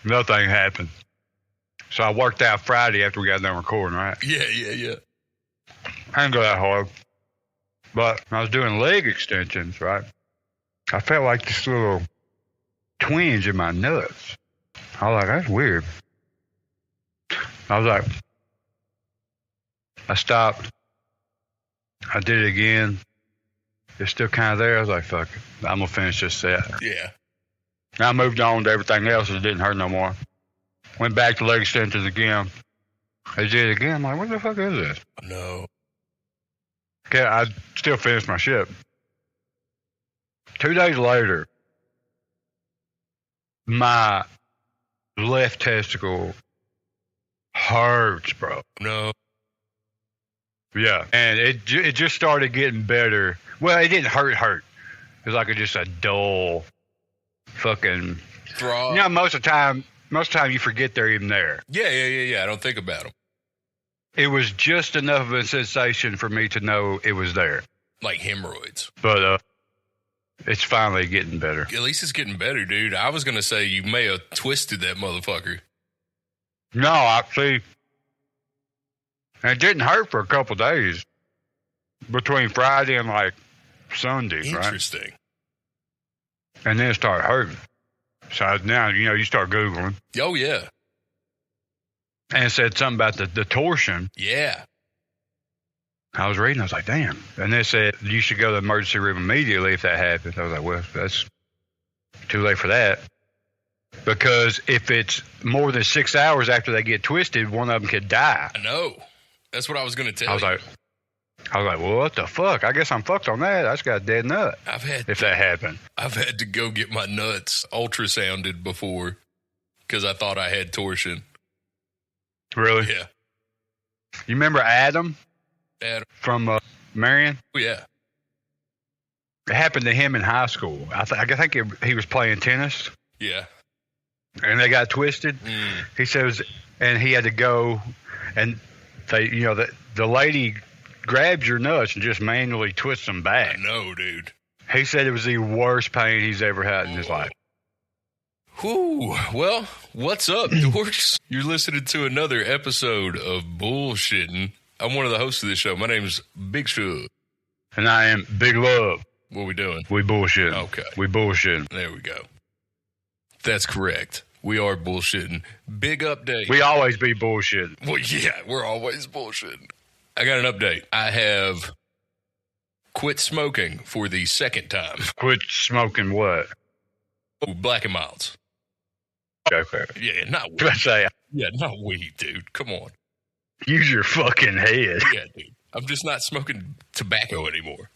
Nothing happened. So I worked out Friday after we got done recording, right? Yeah. I didn't go that hard. But I was doing leg extensions, right? I felt like this little twinge in my nuts. I was like, that's weird. I was like, I stopped. I did it again. It's still kind of there. I was like, fuck it. I'm going to finish this set. Yeah. I moved on to everything else. It didn't hurt no more. Went back to leg extensions again. I did it again. I'm like, what the fuck is this? No. Okay, I still finished my shit. 2 days later, my left testicle hurts, bro. No. Yeah, and it just started getting better. Well, it didn't hurt. It was like just a dull fucking throb. You know, most of the time you forget they're even there. Yeah. I don't think about them. It was just enough of a sensation for me to know it was there. Like hemorrhoids. But it's finally getting better. At least it's getting better, dude. I was going to say you may have twisted that motherfucker. No, I see. And it didn't hurt for a couple days. Between Friday and like Sunday, Interesting. Right? And then it started hurting. So now, you start Googling. Oh, yeah. And it said something about the torsion. Yeah. I was reading, I was like, damn. And they said you should go to the emergency room immediately if that happens. I was like, well, that's too late for that. Because if it's more than 6 hours after they get twisted, one of them could die. I know. That's what I was going to tell I was like, well, what the fuck? I guess I'm fucked on that. I just got a dead nut. If that happened. I've had to go get my nuts ultrasounded before because I thought I had torsion. Really? Yeah. You remember Adam? From Marion? Oh, yeah. It happened to him in high school. I think he was playing tennis. Yeah. And they got twisted. He says, and he had to go, and they, the lady grabs your nuts and just manually twists them back. I know, dude. He said it was the worst pain he's ever had in his life. Whew. Well, what's up, dorks? You're listening to another episode of Bullshittin. I'm one of the hosts of this show. My name's Big Shug. And I am Big Love. What we doing? We bullshitting. Okay. We bullshitting. There we go. That's correct. We are bullshitting. Big update. We always be bullshitting. Well, yeah, we're always bullshitting. I got an update. I have quit smoking for the second time. Quit smoking what? Oh, Black and Milds. Okay. Yeah, not weed. Yeah, not weed, dude. Come on. Use your fucking head. Yeah, dude. I'm just not smoking tobacco anymore.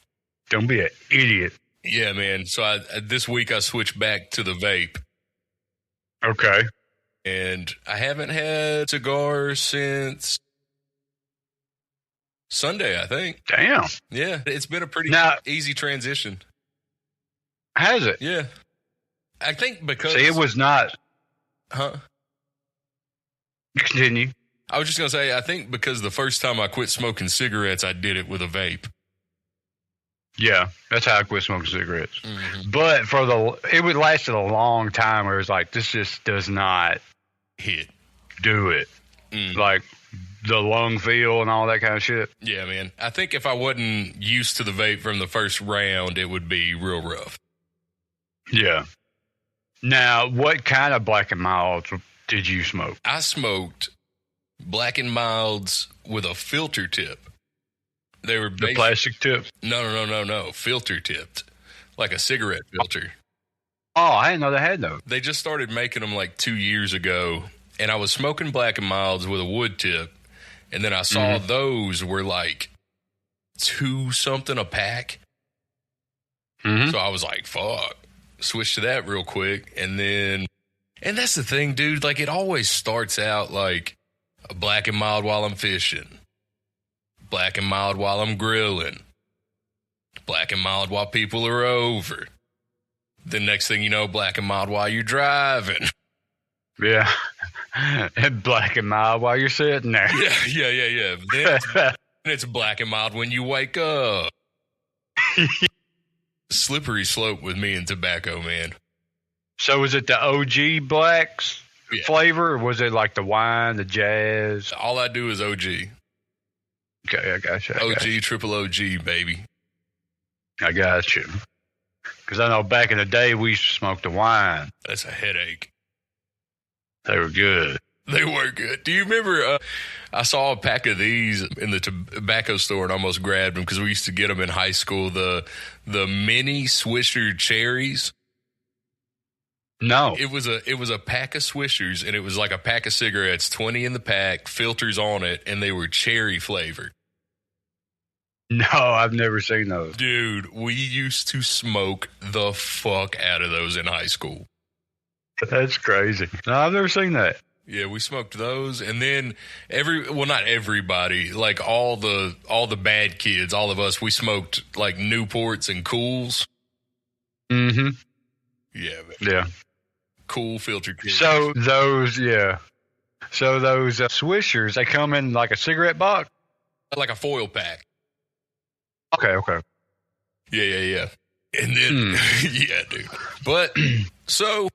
Don't be an idiot. Yeah, man. So this week I switched back to the vape. Okay. And I haven't had cigars since Sunday, I think. Damn. Yeah, it's been a pretty easy transition. Has it? Yeah. I think because... See, it was not... Huh? Continue. I was just going to say, I think because the first time I quit smoking cigarettes, I did it with a vape. Yeah, that's how I quit smoking cigarettes. Mm-hmm. But it would lasted a long time where it was like, this just does not do it. Like the lung feel and all that kind of shit. Yeah, man. I think if I wasn't used to the vape from the first round, it would be real rough. Yeah. Now, what kind of Black and Milds did you smoke? I smoked Black and Milds with a filter tip. They were the plastic tip? No. Filter tipped. Like a cigarette filter. Oh, I didn't know they had those. They just started making them like 2 years ago. And I was smoking Black and Milds with a wood tip. And then I saw those were like $2 a pack. Mm-hmm. So I was like, fuck. Switched to that real quick. And that's the thing, dude. Like, it always starts out like a Black and Mild while I'm fishing. Black and Mild while I'm grilling. Black and Mild while people are over. The next thing you know, Black and Mild while you're driving. Yeah. And Black and Mild while you're sitting there. Yeah. Then it's Black and Mild when you wake up. Slippery slope with me and tobacco, man. So is it the OG blacks flavor? Or was it like the wine, the jazz? All I do is OG. Okay, I got you. OG, triple OG, baby. I got you. Because I know back in the day we used to smoke the wine. That's a headache. They were good. They were good. Do you remember? I saw a pack of these in the tobacco store and almost grabbed them because we used to get them in high school. The mini Swisher cherries. No, it was a pack of Swishers, and it was like a pack of cigarettes, 20 in the pack, filters on it, and they were cherry flavored. No, I've never seen those. Dude, we used to smoke the fuck out of those in high school. That's crazy. No, I've never seen that. Yeah, we smoked those, and then not everybody, like all the bad kids, all of us, we smoked like Newports and Cools. Mm-hmm. Yeah. Yeah. Cool filter kids. So those Swishers, they come in like a cigarette box? Like a foil pack. Okay. Yeah. And then, yeah, dude. But, so...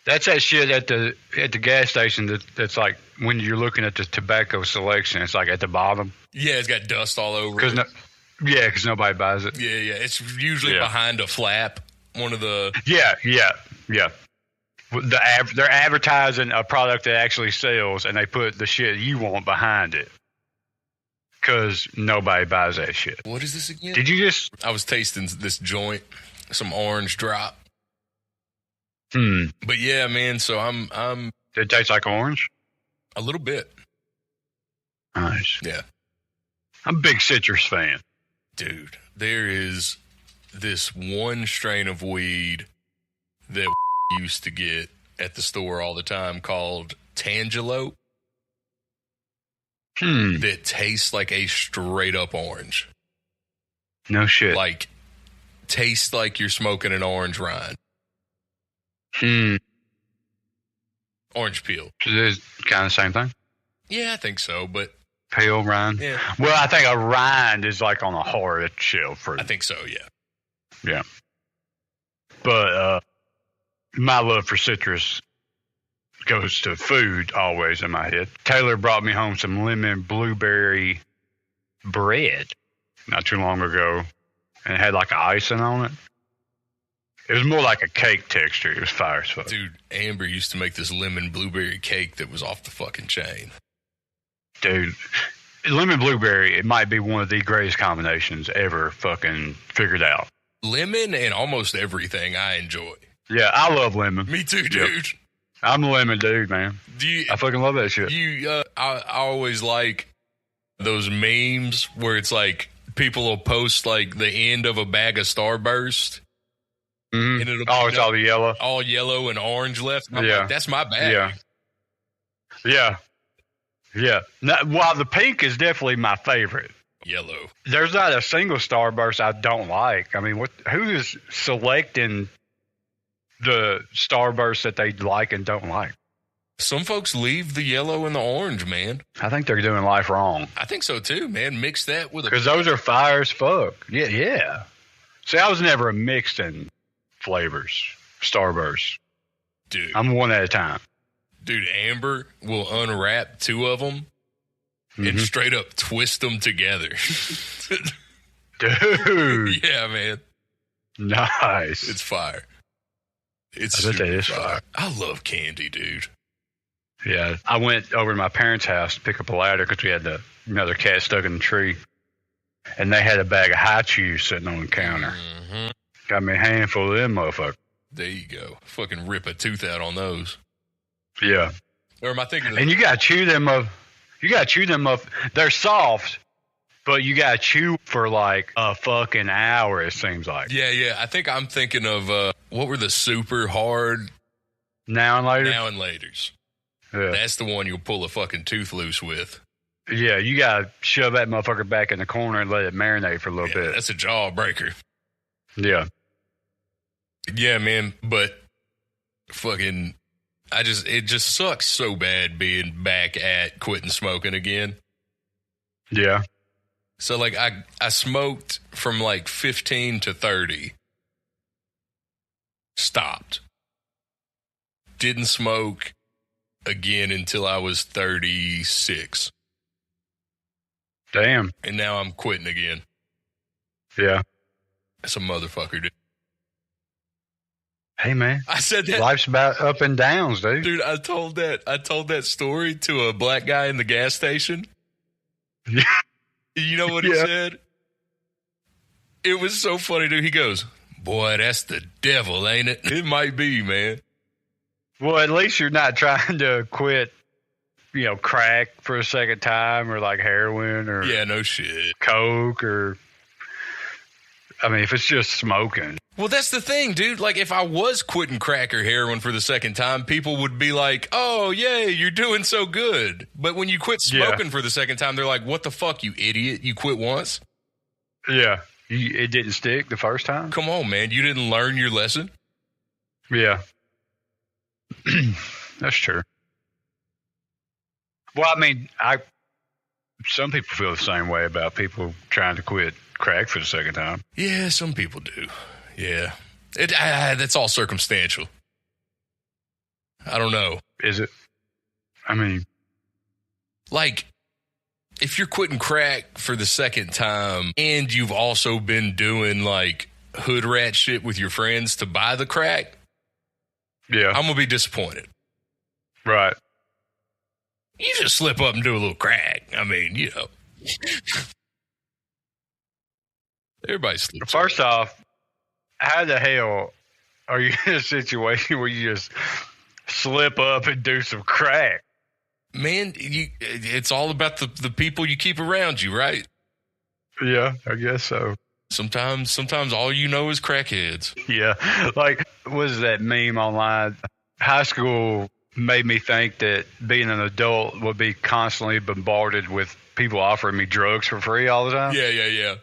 That's that shit at the gas station that's like when you're looking at the tobacco selection, it's like at the bottom. Yeah, it's got dust all over it. Because nobody buys it. Yeah. It's usually behind a flap. One of the... Yeah. They're advertising a product that actually sells, and they put the shit you want behind it. Because nobody buys that shit. What is this again? Did you just... I was tasting this joint, some orange drop. But yeah, man, so I'm Did it taste like orange? A little bit. Nice. Yeah. I'm a big citrus fan. Dude, there is this one strain of weed that used to get at the store all the time called Tangelo. That tastes like a straight up orange. No shit. Like, tastes like you're smoking an orange rind. Orange peel. So it's kind of the same thing? Yeah, I think so, but... Peel rind? Yeah. Well, I think a rind is like on a hard shell fruit. I think so, yeah. Yeah. But my love for citrus goes to food always in my head. Taylor brought me home some lemon blueberry bread not too long ago, and it had like an icing on it. It was more like a cake texture. It was fire as fuck. Dude, Amber used to make this lemon blueberry cake that was off the fucking chain. Dude, lemon blueberry, it might be one of the greatest combinations ever fucking figured out. Lemon and almost everything I enjoy. Yeah, I love lemon. Me too, dude. Yep. I'm a lemon dude, man. I fucking love that shit. I always like those memes where it's like people will post like the end of a bag of Starburst. Mm-hmm. And it's all yellow. All yellow and orange left. I'm like, that's my bag. Yeah. Now, while the pink is definitely my favorite. Yellow. There's not a single Starburst I don't like. I mean, who is selecting the Starburst that they like and don't like? Some folks leave the yellow and the orange, man. I think they're doing life wrong. I think so too, man. Mix that with because those are fire as fuck. Yeah. See, I was never a mixed in flavors, Starburst. Dude. I'm one at a time. Dude, Amber will unwrap two of them and straight up twist them together. Dude. Yeah, man. Nice. It's fire. It's I bet that is fire. I love candy, dude. Yeah. I went over to my parents' house to pick up a ladder because we had another cat stuck in the tree. And they had a bag of high chews sitting on the counter. Mm-hmm. Got me a handful of them motherfuckers. There you go. Fucking rip a tooth out on those. Yeah. Or am I thinking? And you gotta chew them up. They're soft, but you gotta chew for like a fucking hour. It seems like. Yeah. I think I'm thinking of what were the super hard Now and laters. Yeah. That's the one you'll pull a fucking tooth loose with. Yeah, you gotta shove that motherfucker back in the corner and let it marinate for a little bit. That's a jawbreaker. Yeah. Yeah, man. But fucking, it just sucks so bad being back at quitting smoking again. Yeah. So like I smoked from like 15 to 30. Stopped. Didn't smoke again until I was 36. Damn. And now I'm quitting again. Yeah. That's a motherfucker, dude. Hey, man. I said that. Life's about up and downs, dude. Dude, I told that story to a black guy in the gas station. Yeah. You know what he said? It was so funny, dude. He goes, "Boy, that's the devil, ain't it?" It might be, man. Well, at least you're not trying to quit, crack for a second time, or like heroin, or no shit, coke, or if it's just smoking. Well, that's the thing, dude. Like, if I was quitting crack or heroin for the second time, people would be like, "Oh, yay, you're doing so good." But when you quit smoking for the second time, they're like, "What the fuck, you idiot? You quit once?" Yeah. It didn't stick the first time? Come on, man. You didn't learn your lesson? Yeah. That's true. Well, some people feel the same way about people trying to quit crack for the second time. Yeah, some people do. Yeah. That's all circumstantial. I don't know. Is it? Like, if you're quitting crack for the second time and you've also been doing like hood rat shit with your friends to buy the crack, yeah, I'm going to be disappointed. Right. You just slip up and do a little crack. Everybody slips up. First off, how the hell are you in a situation where you just slip up and do some crack? Man, it's all about the people you keep around you, right? Yeah, I guess so. Sometimes all you know is crackheads. Yeah, like, what is that meme online? High school made me think that being an adult would be constantly bombarded with people offering me drugs for free all the time. Yeah.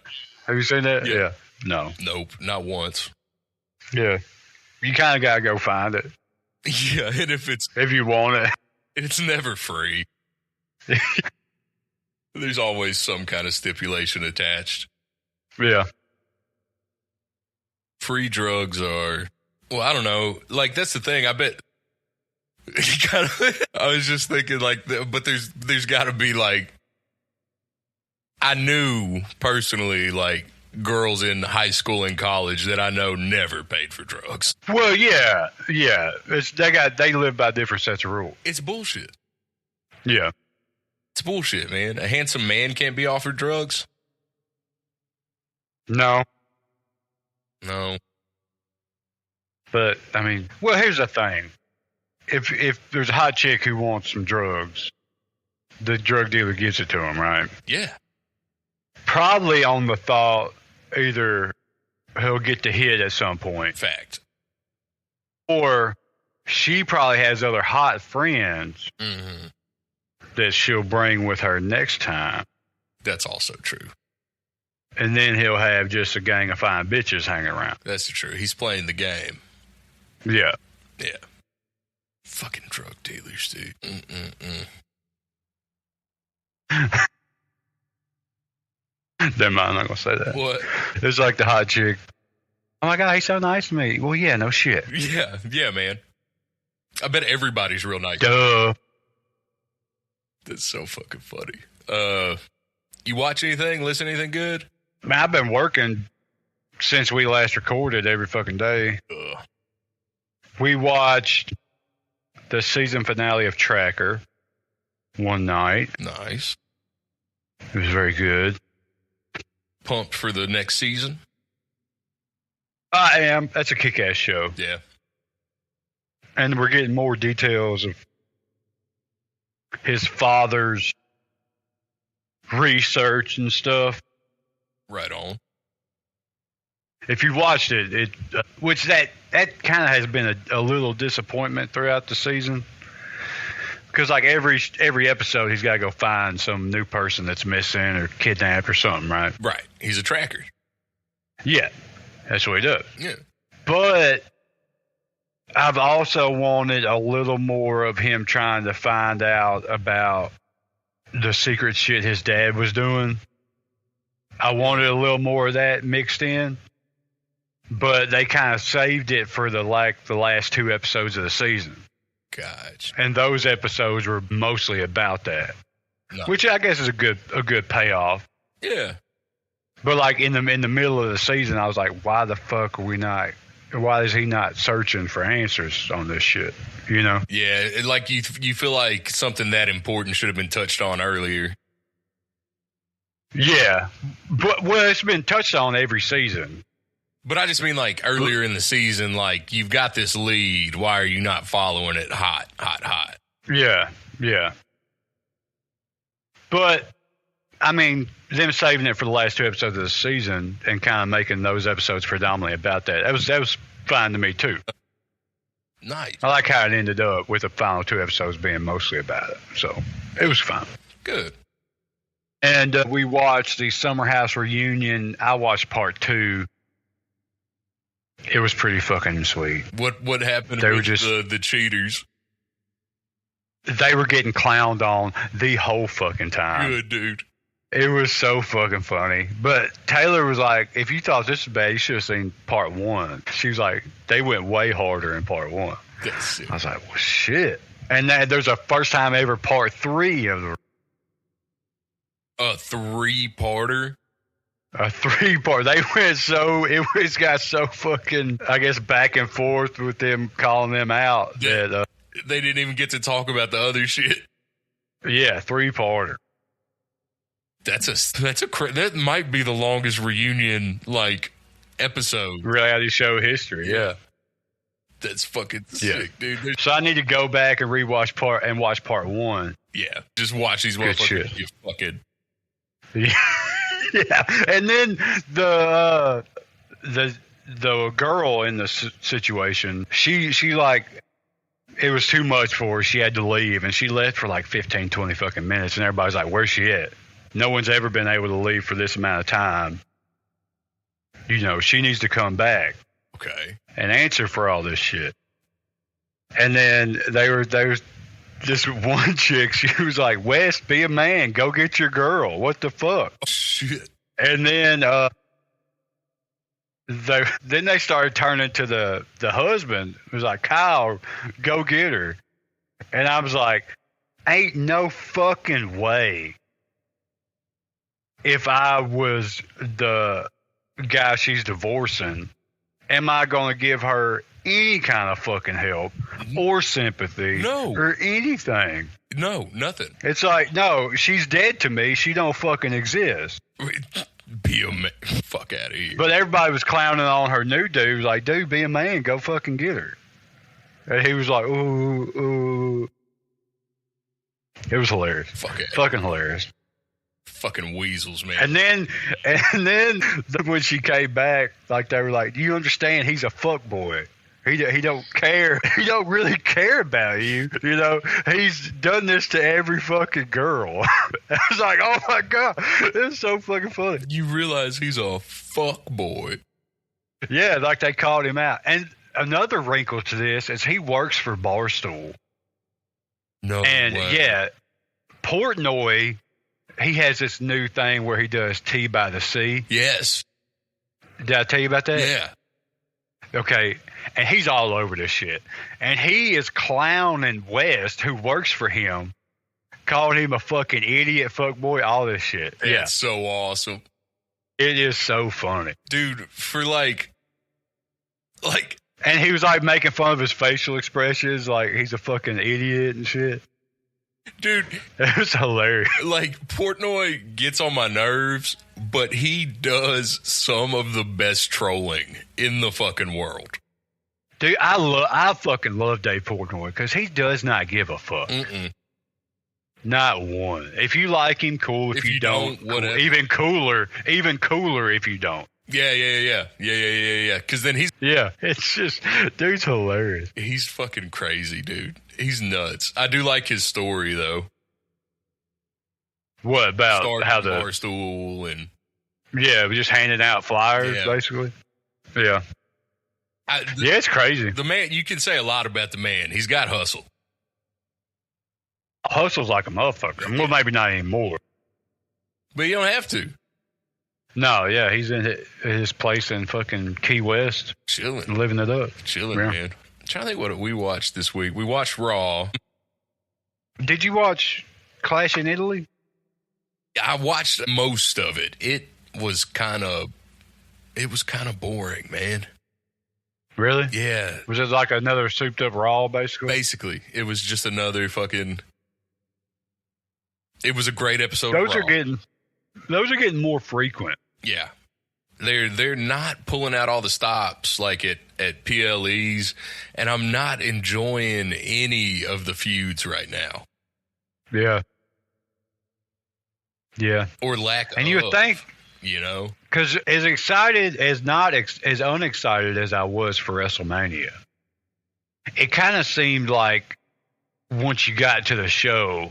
Have you seen that? Yeah. No. Nope, not once. Yeah. You kind of got to go find it. Yeah, and if you want it. It's never free. There's always some kind of stipulation attached. Yeah. Free drugs are, well, I don't know. Like, that's the thing. I bet. I was just thinking, like, but there's got to be, like, I knew personally, like, girls in high school and college that I know never paid for drugs. Well, yeah. They live by different sets of rules. It's bullshit. Yeah. It's bullshit, man. A handsome man can't be offered drugs? No. But, here's the thing. If there's a hot chick who wants some drugs, the drug dealer gives it to him, right? Yeah. Probably on the thought either he'll get to hit at some point. Fact. Or she probably has other hot friends that she'll bring with her next time. That's also true. And then he'll have just a gang of fine bitches hanging around. That's true. He's playing the game. Yeah. Yeah. Fucking drug dealers, dude. Never mind, I'm not going to say that. What? It's like the hot chick. Oh my God, he's so nice to me. Well, yeah, no shit. Yeah, man. I bet everybody's real nice. Duh. That's so fucking funny. You watch anything? Listen to anything good? Man, I've been working since we last recorded every fucking day. We watched the season finale of Tracker one night. Nice. It was very good. Pumped for the next season? I am. That's a kick-ass show. Yeah. And we're getting more details of his father's research and stuff. Right on. If you watched it, which that kind of has been a little disappointment throughout the season. Because like every episode, he's got to go find some new person that's missing or kidnapped or something, right? Right. He's a tracker. Yeah, that's what he does. Yeah. But I've also wanted a little more of him trying to find out about the secret shit his dad was doing. I wanted a little more of that mixed in. But they kind of saved it for the last two episodes of the season. Gotcha. And those episodes were mostly about that, No. which I guess is a good payoff. Yeah. But like in the middle of the season, I was like, why the fuck are we not? Why is he not searching for answers on this shit? You know? Yeah, like you feel like something that important should have been touched on earlier. Yeah, but well, it's been touched on every season. But I just mean like earlier in the season, like you've got this lead. Why are you not following it hot? Yeah. But I mean, them saving it for the last 2 episodes of the season and kind of making those episodes predominantly about that. That was fine to me too. Nice. I like how it ended up with the final 2 episodes being mostly about it. So it was fun. Good. And we watched the Summer House reunion. I watched part 2. It was pretty fucking sweet. What happened They with were just, the cheaters? They were getting clowned on the whole fucking time. Good, dude. It was so fucking funny. But Taylor was like, if you thought this was bad, you should have seen part 1. She was like, they went way harder in part 1. That's sick. I was like, well, shit. And there's a first time ever part 3 of the... A 3-parter? A 3-part. They went it got so fucking, I guess, back and forth with them calling them out. Yeah. That, They didn't even get to talk about the other shit. yeah, 3-parter. That might be the longest reunion like episode. Reality show history, yeah. That's fucking sick, dude. So I need to go back and watch part 1. Yeah, just watch these Good motherfuckers. shit. You fucking Yeah, and then the girl in the situation, she like, it was too much for her. She had to leave, and she left for like 15, 20 fucking minutes, and everybody's like, where's she at? No one's ever been able to leave for this amount of time. You know, she needs to come back. Okay. And answer for all this shit. And then there was this one chick, she was like, Wes, be a man, go get your girl. What the fuck? Oh, shit. And then they started turning to the husband. It was like, Kyle, go get her. And I was like, ain't no fucking way. If I was the guy she's divorcing, am I going to give her any kind of fucking help or sympathy? No. Or anything? No, nothing. It's like, no, she's dead to me. She don't fucking exist. Be a man. Fuck out of here. But everybody was clowning on her new dude. He was like, dude, be a man. Go fucking get her. And he was like, ooh. It was hilarious. Fucking hilarious. Fucking weasels, man. And then when she came back, like they were like, "Do you understand? He's a fuck boy. He don't care. He don't really care about you. You know, he's done this to every fucking girl." I was like, "Oh my god, it's so fucking funny." You realize he's a fuck boy. Yeah, like they called him out. And another wrinkle to this is he works for Barstool. No and way. Yeah, Portnoy. He has this new thing where he does Tea by the Sea. Yes. Did I tell you about that? Yeah. Okay. And he's all over this shit. And he is clowning West, who works for him, calling him a fucking idiot, fuckboy, all this shit. It's so awesome. It is so funny. Dude, for like. And he was like making fun of his facial expressions, like he's a fucking idiot and shit. Dude, it was hilarious. Like, Portnoy gets on my nerves, but he does some of the best trolling in the fucking world. Dude, I fucking love Dave Portnoy because he does not give a fuck. Mm-mm. Not one. If you like him, cool. If you don't, whatever. Even cooler if you don't. Yeah. Because then he's... Yeah, it's just... Dude's hilarious. He's fucking crazy, dude. He's nuts. I do like his story, though. What about Starting how the... Barstool and... Yeah, just handing out flyers, basically. Yeah. Yeah, it's crazy. The man, you can say a lot about the man. He's got hustle. Hustle's like a motherfucker. Well, maybe not anymore. But you don't have to. No, yeah, he's in his place in fucking Key West. Chilling. Living it up. Chilling, yeah. man. trying to think what we watched this week. We watched Raw. Did you watch Clash in Italy? I watched most of it. It was kind of boring, man. Really? Yeah. Was it like another souped up Raw, basically? Basically, it was just another fucking. It was a great episode. Those of Raw. Those are getting more frequent. Yeah, they're not pulling out all the stops like at PLEs, and I'm not enjoying any of the feuds right now. Yeah. Yeah. Or lack of. And you would think, because as excited as as unexcited as I was for WrestleMania, it kind of seemed like once you got to the show,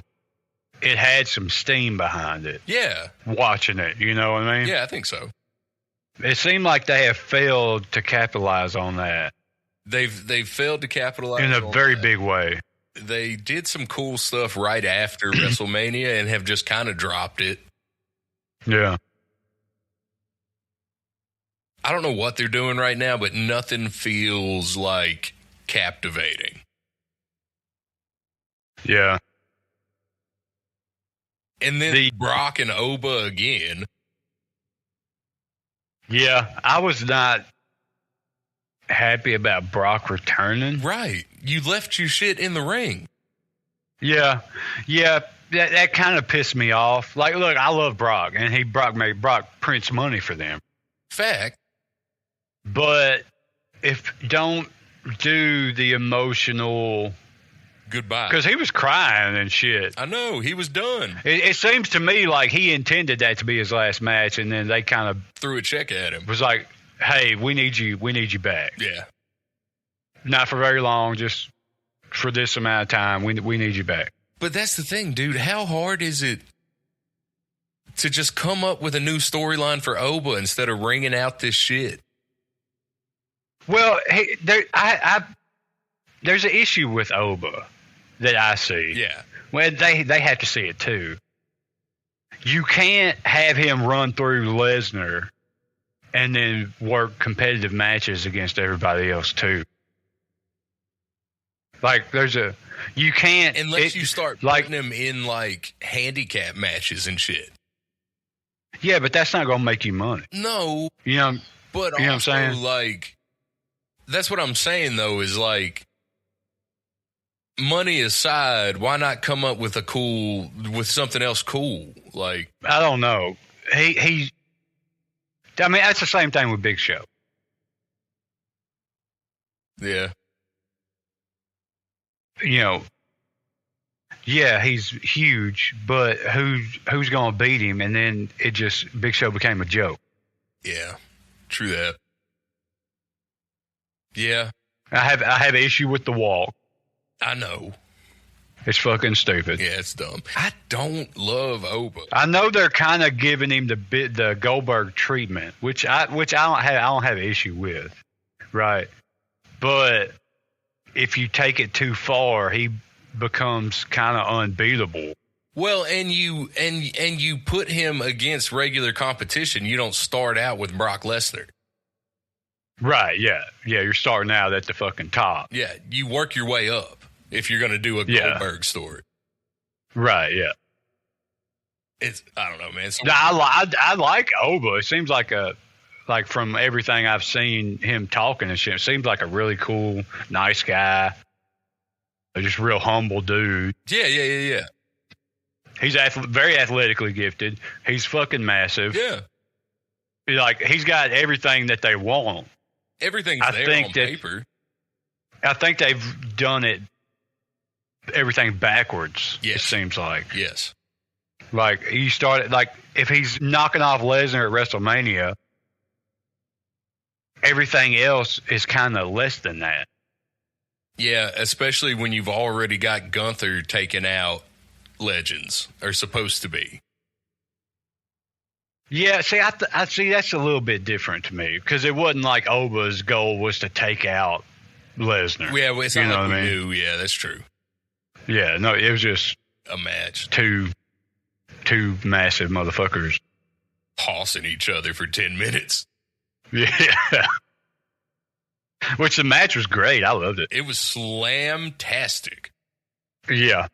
it had some steam behind it. Yeah. Watching it, you know what I mean? Yeah, I think so. It seemed like they have failed to capitalize on that. They've failed to capitalize in a on very that. big way. They did some cool stuff right after WrestleMania and have just kind of dropped it. Yeah. I don't know what they're doing right now, but nothing feels like captivating. Yeah. And then Brock and Oba again. Yeah, I was not happy about Brock returning. Right. You left your shit in the ring. Yeah. Yeah. That kind of pissed me off. Like, look, I love Brock, and Brock prints money for them. Fact. But don't do the emotional goodbye, because he was crying and shit. I know, he was done. It seems to me like he intended that to be his last match, and then they kind of threw a check at him. Was like, "Hey, we need you back." Yeah. Not for very long, just for this amount of time. We need you back. But that's the thing, dude. How hard is it to just come up with a new storyline for Oba instead of wringing out this shit? Well, hey, there's an issue with Oba that I see. Yeah. Well, they have to see it too. You can't have him run through Lesnar and then work competitive matches against everybody else too. Like you can't unless you start putting him in like handicap matches and shit. Yeah, but that's not gonna make you money. No. But you know what I'm saying? Like, that's what I'm saying though, is like, money aside, why not come up with with something else cool? Like, I don't know. I mean, that's the same thing with Big Show. Yeah. Yeah, he's huge, but who's going to beat him? And then Big Show became a joke. Yeah, true that. Yeah. I have an issue with the walk. I know. It's fucking stupid. Yeah, it's dumb. I don't love Oba. I know they're kind of giving him the Goldberg treatment, which I don't have an issue with, right? But if you take it too far, he becomes kind of unbeatable. Well, and you put him against regular competition. You don't start out with Brock Lesnar. Right, yeah. Yeah, you're starting out at the fucking top. Yeah, you work your way up if you're going to do a Goldberg story. Right, yeah. I don't know, man. I like Oba. It seems like from everything I've seen him talking and shit, it seems like a really cool, nice guy. Just real humble dude. Yeah. He's very athletically gifted. He's fucking massive. Yeah. He's got everything that they want. Everything's on paper. I think they've done everything backwards. Yes. It seems like. Yes. Like he started, if he's knocking off Lesnar at WrestleMania, everything else is kind of less than that. Yeah, especially when you've already got Gunther taken out. Legends are supposed to be. Yeah, see, I see that's a little bit different to me because it wasn't like Oba's goal was to take out Lesnar. Yeah, well, it's not like we knew. Yeah, that's true. Yeah, no, it was just a match. Two massive motherfuckers tossing each other for 10 minutes. Yeah. Which the match was great. I loved it. It was slam-tastic. Yeah.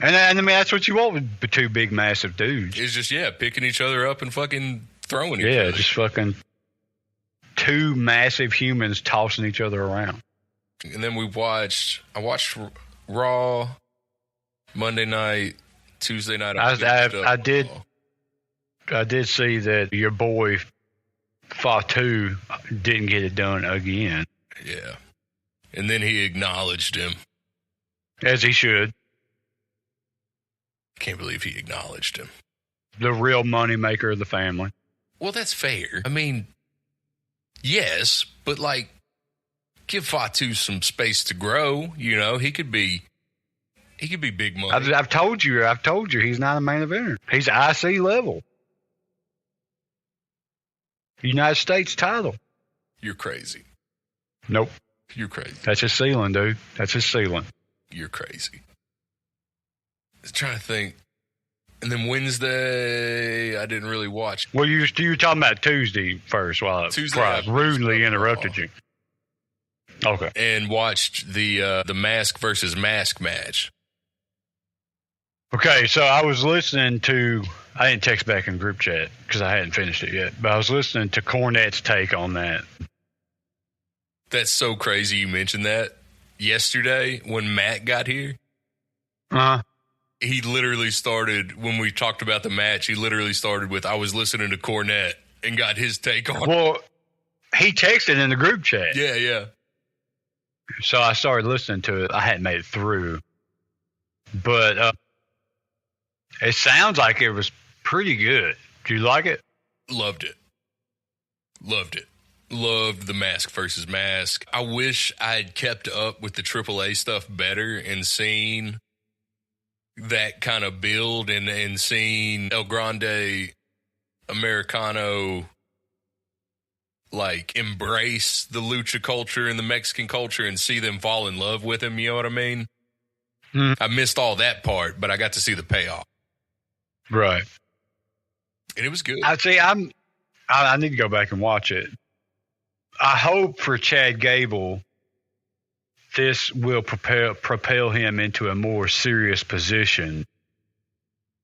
And I mean, that's what you want with two big, massive dudes. It's just, picking each other up and fucking throwing each other. Yeah, just fucking two massive humans tossing each other around. And then I watched Raw, Monday night, Tuesday night. I did see that your boy Fatu didn't get it done again. Yeah. And then he acknowledged him. As he should. Can't believe he acknowledged him. The real moneymaker of the family. Well, that's fair. I mean, yes, but like, give Fatu some space to grow. You know, he could be big money. I've told you, he's not a main eventer. He's IC level. United States title. You're crazy. Nope. You're crazy. That's his ceiling, dude. That's his ceiling. You're crazy. I was trying to think. And then Wednesday, I didn't really watch. Well, you were talking about Tuesday first while I rudely interrupted you. Okay. And watched the Mask versus Mask match. Okay, so I was listening to, I didn't text back in group chat because I hadn't finished it yet, but I was listening to Cornette's take on that. That's so crazy you mentioned that. Yesterday, when Matt got here, he literally started, when we talked about the match, he literally started with, I was listening to Cornette and got his take on it. Well, he texted in the group chat. Yeah. So I started listening to it. I hadn't made it through. But it sounds like it was pretty good. Do you like it? Loved it. Loved the Mask versus Mask. I wish I'd kept up with the AAA stuff better and seen that kind of build and seen El Grande Americano like embrace the lucha culture and the Mexican culture and see them fall in love with him. You know what I mean? I missed all that part, but I got to see the payoff. Right. And it was good. I need to go back and watch it. I hope for Chad Gable, this will propel him into a more serious position.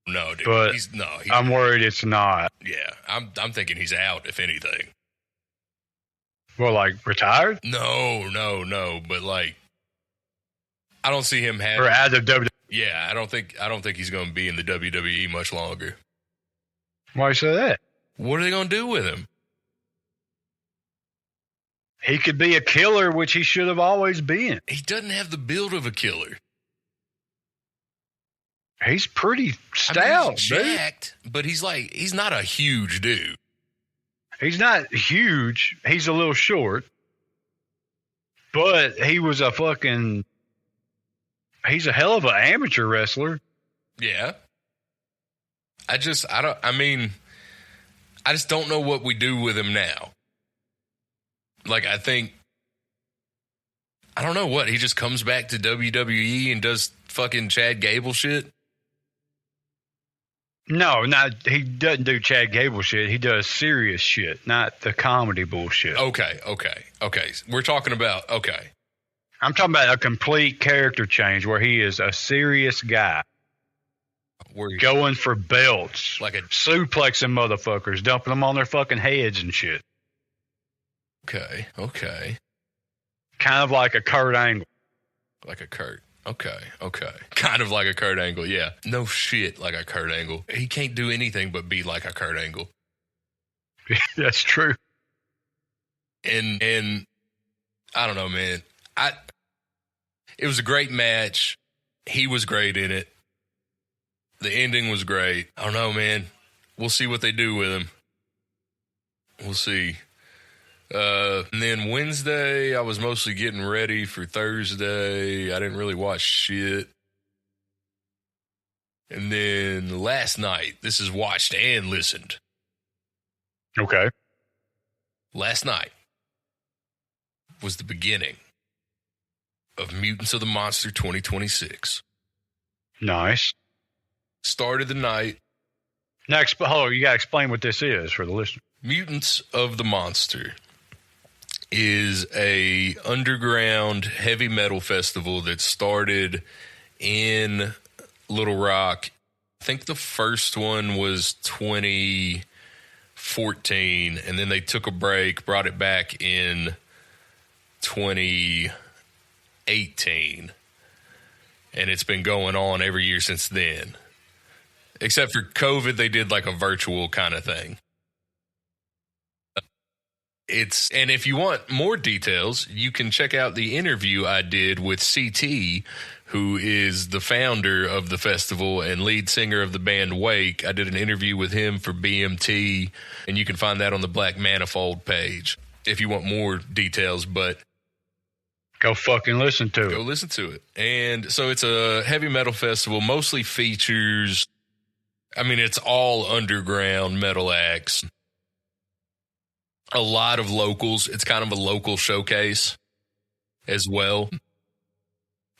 No, dude. But I'm worried it's not. Yeah, I'm thinking he's out, if anything. Well, like retired? No. But like, I don't see him having. Or out of WWE. Yeah, I don't think he's going to be in the WWE much longer. Why you say that? What are they going to do with him? He could be a killer, which he should have always been. He doesn't have the build of a killer. He's pretty stout, he's jacked, but he's not a huge dude. He's not huge. He's a little short. But he was he's a hell of an amateur wrestler. Yeah. I just don't know what we do with him now. Like, I don't know what, he just comes back to WWE and does fucking Chad Gable shit? No, he doesn't do Chad Gable shit. He does serious shit, not the comedy bullshit. Okay. We're talking about, I'm talking about a complete character change where he is a serious guy. Going for belts. Like suplexing motherfuckers, dumping them on their fucking heads and shit. Okay. Kind of like a Kurt Angle. Like a Kurt. Okay. Kind of like a Kurt Angle, yeah. No shit like a Kurt Angle. He can't do anything but be like a Kurt Angle. That's true. And I don't know, man. It was a great match. He was great in it. The ending was great. I don't know, man. We'll see what they do with him. We'll see. And then Wednesday, I was mostly getting ready for Thursday. I didn't really watch shit. And then last night, this is watched and listened. Okay. Last night was the beginning of Mutants of the Monster 2026. Nice. Started the night. Now, hold on, you got to explain what this is for the listener. Mutants of the Monster is a underground heavy metal festival that started in Little Rock. I think the first one was 2014, and then they took a break, brought it back in 2018, and it's been going on every year since then. Except for COVID, they did like a virtual kind of thing. And if you want more details, you can check out the interview I did with CT, who is the founder of the festival and lead singer of the band Wake. I did an interview with him for BMT, and you can find that on the Black Manifold page if you want more details, but go fucking listen to it. Go listen to it. And so it's a heavy metal festival, mostly features, I mean, it's all underground metal acts. A lot of locals. It's kind of a local showcase as well.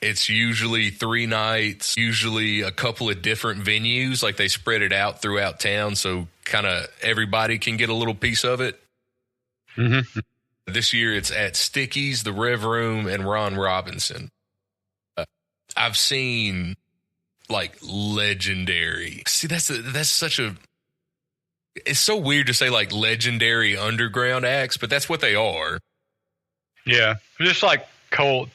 It's usually 3 nights, usually a couple of different venues. Like they spread it out throughout town so kind of everybody can get a little piece of it. Mm-hmm. This year it's at Sticky's, the Rev Room, and Ron Robinson. I've seen like legendary. See, that's such a... It's so weird to say like legendary underground acts, but that's what they are. Yeah. Just like cult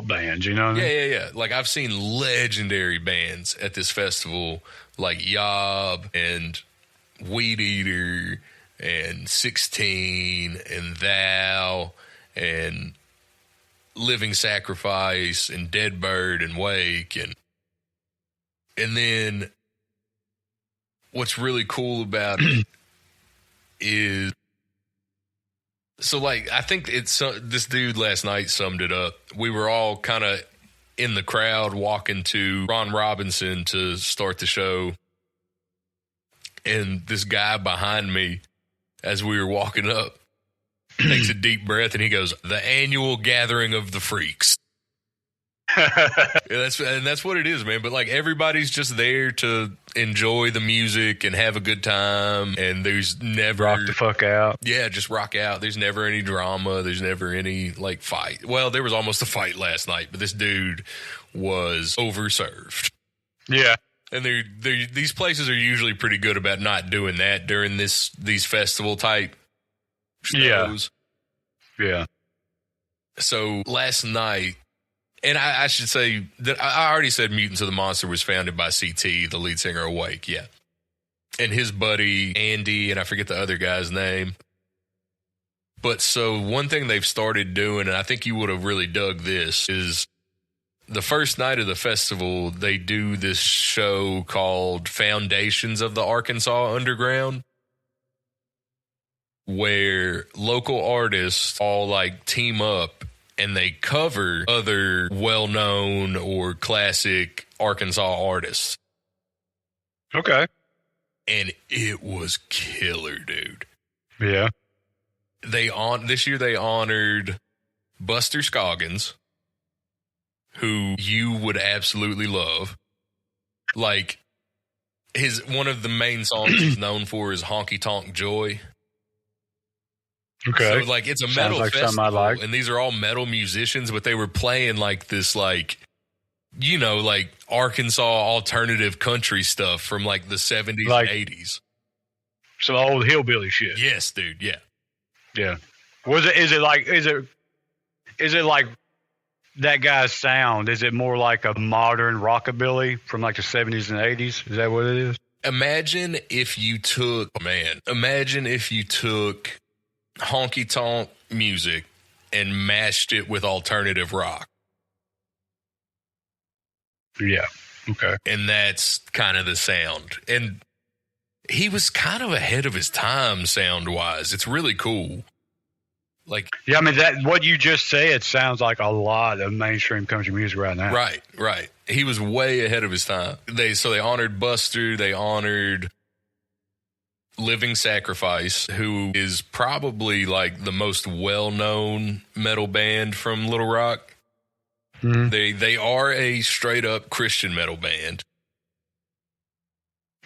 bands, you know what I mean? Yeah. Like I've seen legendary bands at this festival like Yob and Weed Eater and 16 and Thou and Living Sacrifice and Deadbird and Wake and then what's really cool about it is, so like, I think it's this dude last night summed it up. We were all kind of in the crowd walking to Ron Robinson to start the show. And this guy behind me, as we were walking up, takes a deep breath and he goes, "The annual gathering of the freaks." That's what it is, man. But like everybody's just there to enjoy the music and have a good time, and there's never rock the fuck out. Yeah, just rock out. There's never any drama. There's never any like fight. Well, there was almost a fight last night, but this dude was overserved. Yeah, and these places are usually pretty good about not doing that during these festival type shows. Yeah. So last night. And I should say that I already said Mutants of the Monster was founded by CT, the lead singer of Wake, yeah. And his buddy, Andy, and I forget the other guy's name. But so one thing they've started doing, and I think you would have really dug this, is the first night of the festival, they do this show called Foundations of the Arkansas Underground, where local artists all like team up and they cover other well-known or classic Arkansas artists. Okay. And it was killer, dude. Yeah. This year they honored Buster Scoggins, who you would absolutely love. Like one of the main songs he's known for is Honky Tonk Joy. Okay. So, like, it's a metal festival, like. And these are all metal musicians, but they were playing, like, this, like, you know, like, Arkansas alternative country stuff from, like, the 70s and 80s. Some old hillbilly shit. Yes, dude, yeah. Yeah. Is it like that guy's sound? Is it more like a modern rockabilly from, like, the 70s and 80s? Is that what it is? Imagine if you took honky tonk music and mashed it with alternative rock. Yeah. Okay. And that's kind of the sound. And he was kind of ahead of his time sound wise. It's really cool. Like, yeah, I mean, that what you just said sounds like a lot of mainstream country music right now. Right. He was way ahead of his time. They honored Buster. They honored Living Sacrifice, who is probably like the most well-known metal band from Little Rock. Mm-hmm. They are a straight-up Christian metal band.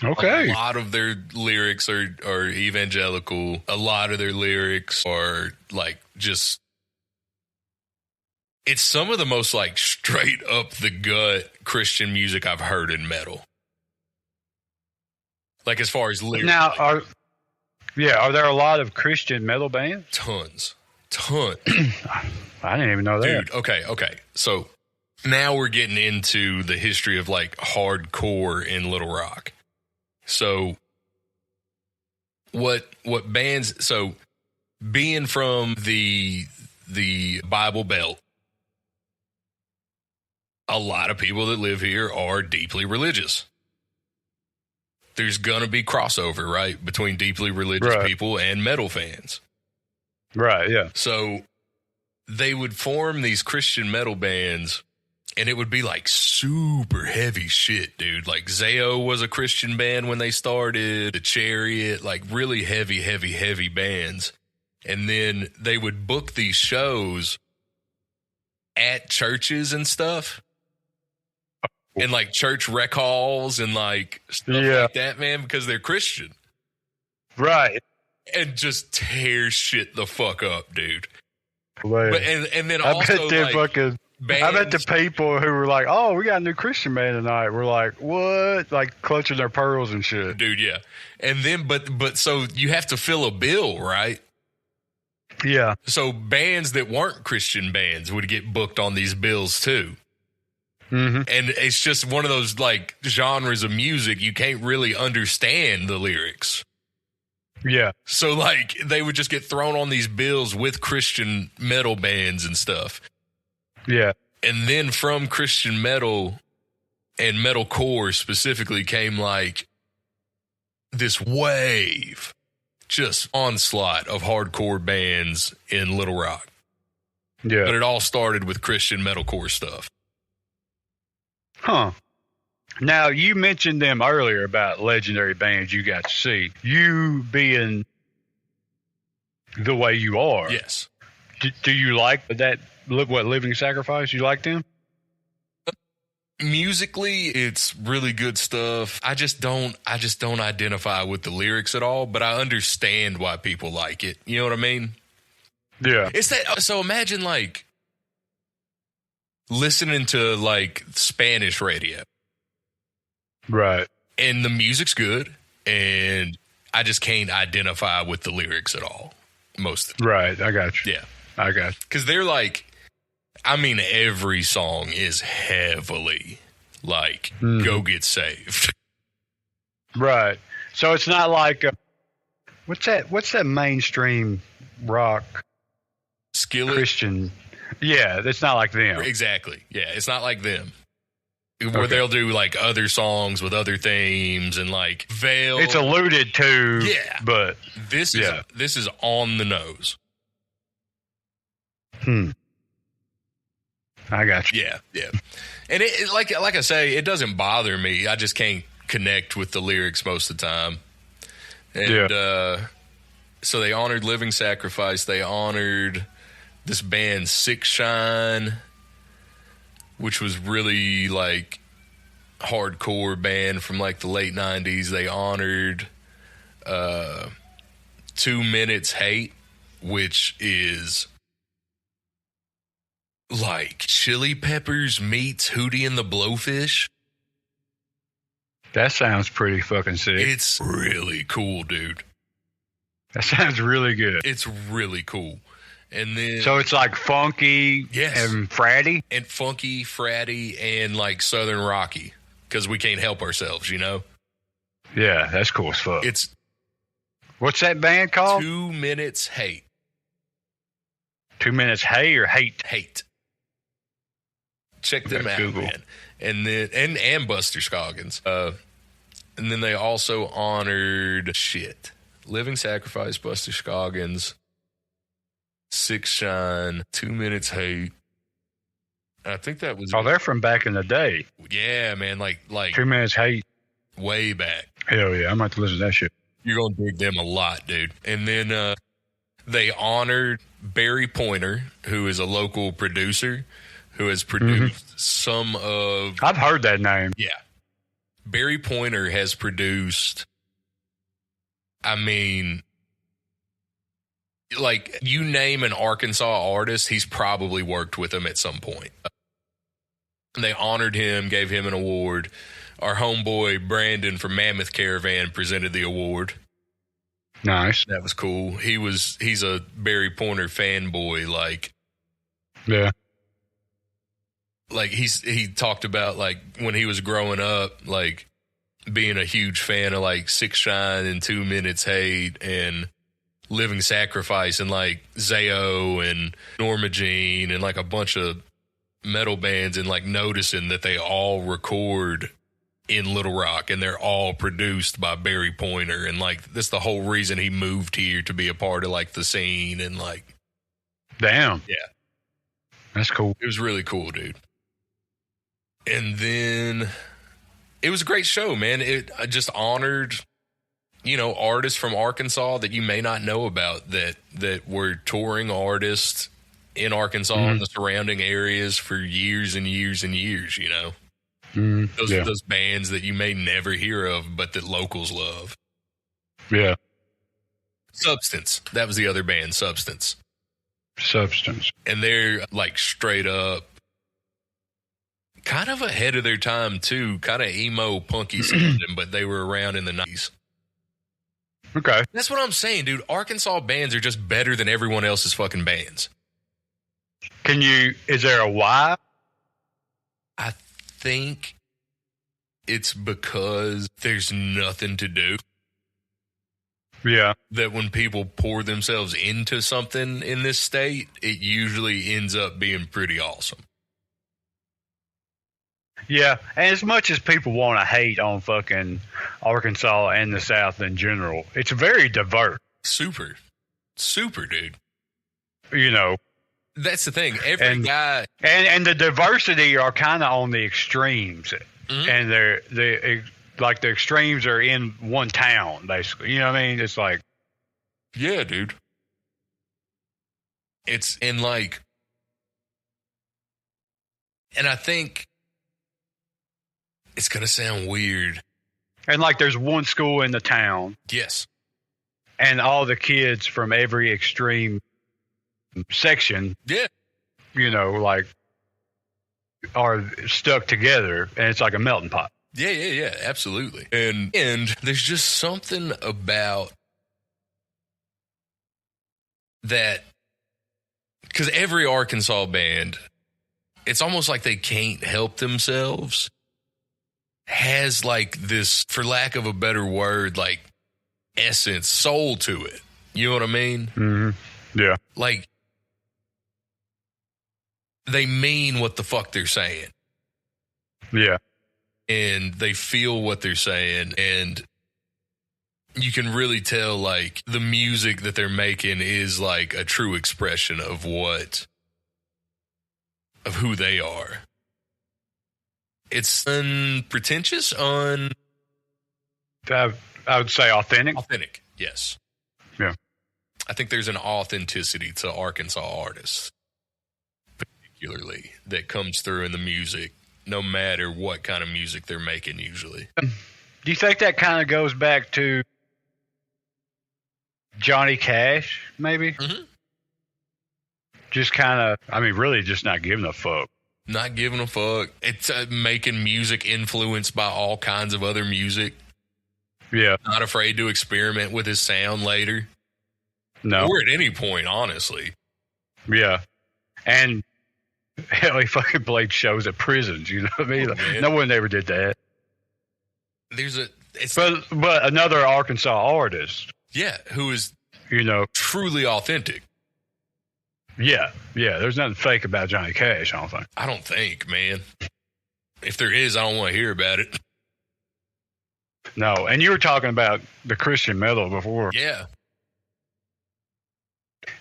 Okay. A lot of their lyrics are evangelical. A lot of their lyrics are like just, it's some of the most like straight up the gut Christian music I've heard in metal. Like as far as lyrics. Now, are there a lot of Christian metal bands? Tons. I didn't even know that. Dude, okay. So now we're getting into the history of like hardcore in Little Rock. So what bands, so being from the Bible Belt, a lot of people that live here are deeply religious. There's going to be crossover, right, between deeply religious people and metal fans. Right, yeah. So they would form these Christian metal bands, and it would be like super heavy shit, dude. Like Zao was a Christian band when they started, The Chariot, like really heavy bands. And then they would book these shows at churches and stuff. And like church rec halls and like stuff like that, man, because they're Christian. Right. And just tear shit the fuck up, dude. Man. But and then also like bands, I bet the people who were like, "Oh, we got a new Christian band tonight," were like, "What?" Like clutching their pearls and shit. Dude, yeah. And then but so you have to fill a bill, right? Yeah. So bands that weren't Christian bands would get booked on these bills too. Mm-hmm. And it's just one of those like genres of music you can't really understand the lyrics. Yeah. So like they would just get thrown on these bills with Christian metal bands and stuff. Yeah. And then from Christian metal and metalcore specifically came like this wave, just onslaught of hardcore bands in Little Rock. Yeah. But it all started with Christian metalcore stuff. Huh. Now, you mentioned them earlier about legendary bands you got to see. You being the way you are. Yes. Do you like that? Look what Living Sacrifice. You like them? Musically, it's really good stuff. I just don't identify with the lyrics at all, but I understand why people like it. You know what I mean? Yeah. It's that. So imagine like listening to like Spanish radio. Right. And the music's good, and I just can't identify with the lyrics at all. Most of the time. Right. I got you. Yeah. I got you. Because they're like, I mean, every song is heavily like, go get saved. Right. So it's not like, what's that mainstream rock Skillet. Christian? Yeah, it's not like them. Exactly. Yeah, it's not like them. Where they'll do like other songs with other themes and like Veil. It's alluded to. Yeah. But this is on the nose. I got you. Yeah, yeah. And it like I say, it doesn't bother me. I just can't connect with the lyrics most of the time. And so they honored Living Sacrifice. They honored this band Six Shine, which was really like hardcore band from like the late 90s. They honored 2 Minutes Hate, which is like Chili Peppers meets Hootie and the Blowfish. That sounds pretty fucking sick. It's really cool, dude. That sounds really good. It's really cool. And then So it's like funky and fratty? And funky, fratty, and like Southern Rocky. Because we can't help ourselves, you know? Yeah, that's cool as fuck. It's What's that band called? 2 Minutes Hate. 2 Minutes Hey or Hate? Hate. Check them out, Google. man. And then and Buster Scoggins. And then they also honored Living Sacrifice, Buster Scoggins, Six Shine, 2 Minutes Hate. I think that was Oh, they're from back in the day. Yeah, man, like 2 Minutes Hate. way back. Hell yeah, I'm about to listen to that shit. You're gonna dig them a lot, dude. And then they honored Barry Pointer, who is a local producer who has produced some of. I've heard that name. Yeah. Barry Pointer has produced, I mean, like, you name an Arkansas artist, he's probably worked with them at some point. They honored him, gave him an award. Our homeboy Brandon from Mammoth Caravan presented the award. Nice. That was cool. He's a Barry Pointer fanboy, like. Yeah. Like, he talked about, like, when he was growing up, like, being a huge fan of, like, 6 Shine and 2 Minutes Hate and Living Sacrifice and, like, Zayo and Norma Jean and, like, a bunch of metal bands, and, like, noticing that they all record in Little Rock and they're all produced by Barry Pointer, and, like, that's the whole reason he moved here, to be a part of, like, the scene, and, like, damn. Yeah. That's cool. It was really cool, dude. And then it was a great show, man. It just honored, you know, artists from Arkansas that you may not know about that were touring artists in Arkansas and the surrounding areas for years and years and years, you know. Those bands that you may never hear of, but that locals love. Yeah. Substance. That was the other band, Substance. And they're, like, straight up kind of ahead of their time, too. Kind of emo, punky sounding, but they were around in the 90s. Okay. That's what I'm saying, dude. Arkansas bands are just better than everyone else's fucking bands. Is there a why? I think it's because there's nothing to do. Yeah. That when people pour themselves into something in this state, it usually ends up being pretty awesome. Yeah, and as much as people want to hate on fucking Arkansas and the South in general, it's very diverse. Super, dude. You know. That's the thing. Every guy... And the diversity are kind of on the extremes. Mm-hmm. And they like the extremes are in one town, basically. You know what I mean? It's like... Yeah, dude. It's in, like... And I think... It's going to sound weird. And, like, there's one school in the town. Yes. And all the kids from every extreme section, yeah, you know, like, are stuck together, and it's like a melting pot. Yeah, absolutely. And there's just something about that, because every Arkansas band, it's almost like they can't help themselves, has, like, this, for lack of a better word, like, essence, soul to it. You know what I mean? Mm-hmm. Yeah. Like, they mean what the fuck they're saying. Yeah. And they feel what they're saying. And you can really tell, like, the music that they're making is, like, a true expression of who they are. It's unpretentious, I would say authentic. Authentic, yes. Yeah. I think there's an authenticity to Arkansas artists, particularly, that comes through in the music, no matter what kind of music they're making usually. Do you think that kind of goes back to Johnny Cash, maybe? Mm-hmm. Just kind of, I mean, really just not giving a fuck. Not giving a fuck. It's making music influenced by all kinds of other music. Yeah. Not afraid to experiment with his sound later. No. Or at any point, honestly. Yeah. And hell, he fucking played shows at prisons, you know what I mean? Oh, no one ever did that. But another Arkansas artist. Yeah, who is, you know, truly authentic. Yeah. There's nothing fake about Johnny Cash, I don't think. I don't think, man. If there is, I don't want to hear about it. No, and you were talking about the Christian metal before. Yeah.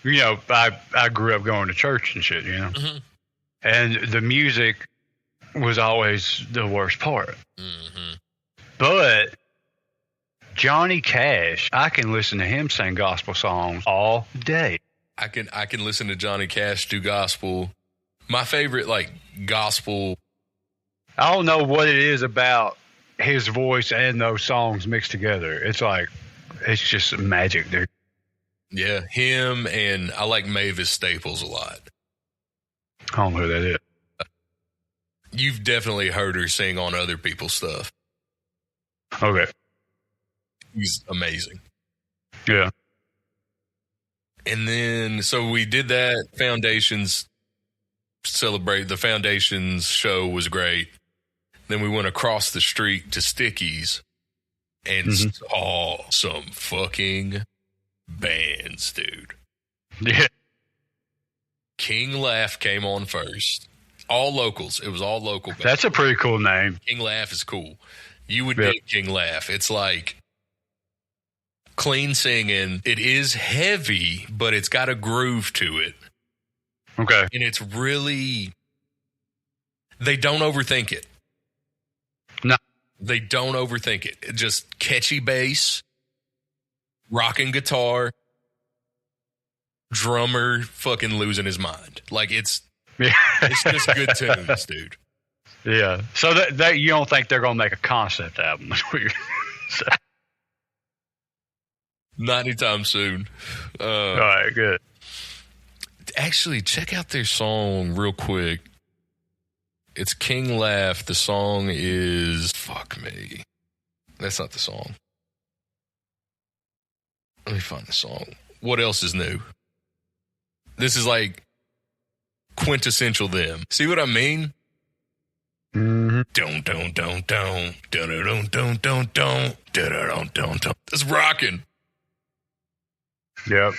You know, I grew up going to church and shit, you know. Mm-hmm. And the music was always the worst part. Mm-hmm. But Johnny Cash, I can listen to him sing gospel songs all day. I can listen to Johnny Cash do gospel. My favorite, like, gospel. I don't know what it is about his voice and those songs mixed together. It's just magic, dude. Yeah, him, and I like Mavis Staples a lot. I don't know who that is. You've definitely heard her sing on other people's stuff. Okay. She's amazing. Yeah. And then, so we did that. Foundations celebrate. The Foundations show was great. Then we went across the street to Sticky's and saw some fucking bands, dude. Yeah. King Laugh came on first. All locals. It was all local bands. That's a pretty cool name. King Laugh is cool. You would dig King Laugh. It's like clean singing. It is heavy, but it's got a groove to it. Okay. And it's really, they don't overthink it. No. They don't overthink it. It just catchy bass, rocking guitar, drummer fucking losing his mind. Like it's just good tunes, dude. Yeah. So that you don't think they're gonna make a concept album? That's what you're saying. Not anytime soon. All right, good. Actually, check out their song real quick. It's King Laugh. The song is Fuck Me. That's not the song. Let me find the song. What else is new? This is like quintessential them. See what I mean? Mm-hmm. Don't, don't, don't, don't, don't, don't, don't, don't, don't. It's rocking. Yep.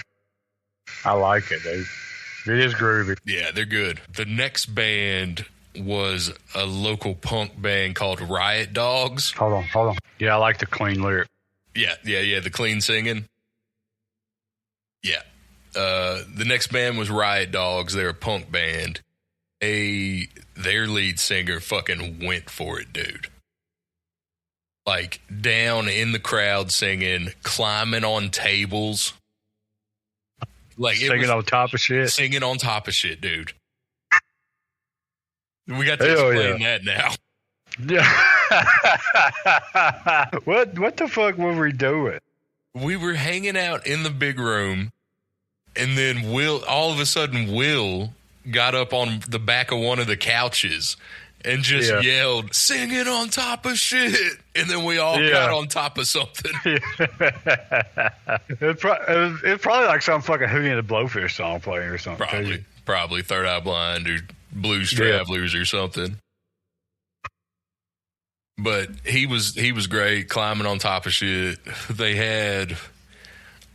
I like it, dude. It is groovy. Yeah, they're good. The next band was a local punk band called Riot Dogs. Hold on. Yeah, I like the clean lyric. Yeah. The clean singing. Yeah. The next band was Riot Dogs. They're a punk band. Their lead singer fucking went for it, dude. Like down in the crowd singing, climbing on tables. Like singing on top of shit. Singing on top of shit, dude. We got to explain that now. Yeah. What the fuck were we doing? We were hanging out in the big room, and then all of a sudden Will got up on the back of one of the couches and just yelled, "Singing on top of shit." And then we all got on top of something. It's probably like some fucking Hootie and the Blowfish song playing or something. Probably Third Eye Blind or Blues Travelers or something. But he was great, climbing on top of shit. They had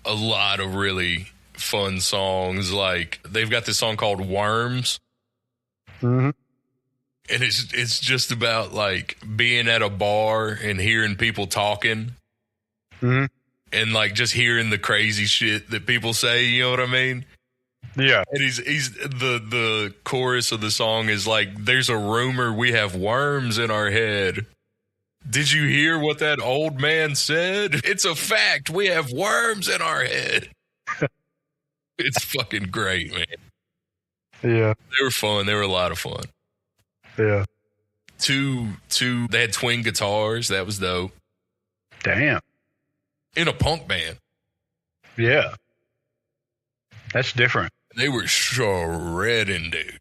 a lot of really fun songs. Like they've got this song called Worms. Mm-hmm. And it's just about like being at a bar and hearing people talking. Mm-hmm. And like just hearing the crazy shit that people say, you know what I mean? Yeah. And he's the chorus of the song is like, "There's a rumor we have worms in our head. Did you hear what that old man said? It's a fact. We have worms in our head." It's fucking great, man. Yeah. They were fun. They were a lot of fun. Yeah. They had twin guitars. That was dope. Damn. In a punk band. Yeah. That's different. They were shredding, dude.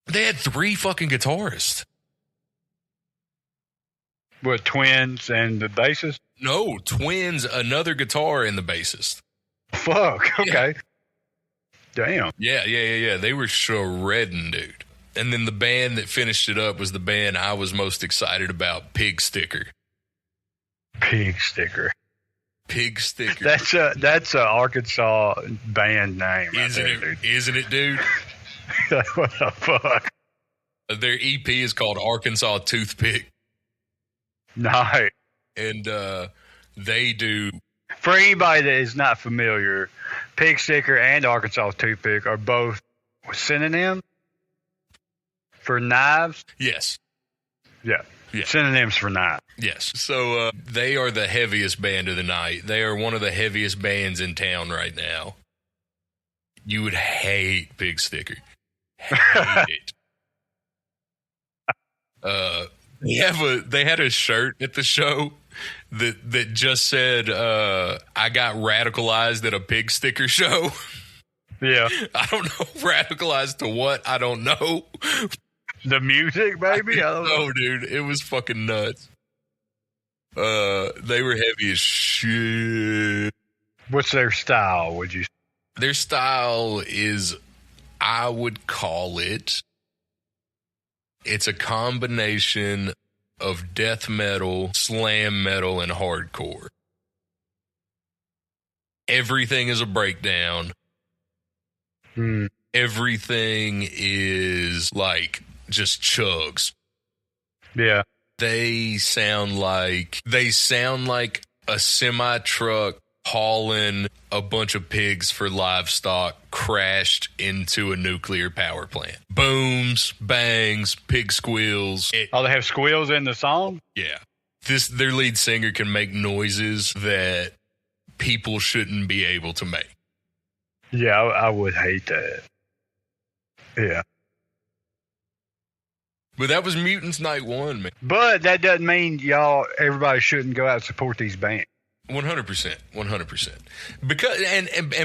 They had 3 fucking guitarists. What, twins and the bassist? No, twins, another guitar, and the bassist. Fuck. Okay. Yeah. Damn. Yeah. They were shredding, dude. And then the band that finished it up was the band I was most excited about, Pig Sticker. Pig Sticker. Pig Sticker. That's a Arkansas band name. Isn't it, dude? What the fuck? Their EP is called Arkansas Toothpick. Nice. And they do. For anybody that is not familiar, Pig Sticker and Arkansas Toothpick are both synonyms for knives. Yes. Yeah. Synonyms for knives. Yes. So they are the heaviest band of the night. They are one of the heaviest bands in town right now. You would hate Pig Sticker. Hate it. They had a shirt at the show that just said, I got radicalized at a pig sticker show. Yeah. I don't know. Radicalized to what? I don't know. The music, baby? I don't know. Oh, dude. It was fucking nuts. They were heavy as shit. What's their style, would you say? Their style is, I would call it's a combination of death metal, slam metal, and hardcore. Everything is a breakdown. Everything is like just chugs. Yeah. They sound like a semi truck hauling a bunch of pigs for livestock crashed into a nuclear power plant. Booms, bangs, pig squeals. They have squeals in the song? Yeah. Their lead singer can make noises that people shouldn't be able to make. Yeah, I would hate that. Yeah. But that was Mutants Night 1, man. But that doesn't mean everybody shouldn't go out and support these bands. 100%.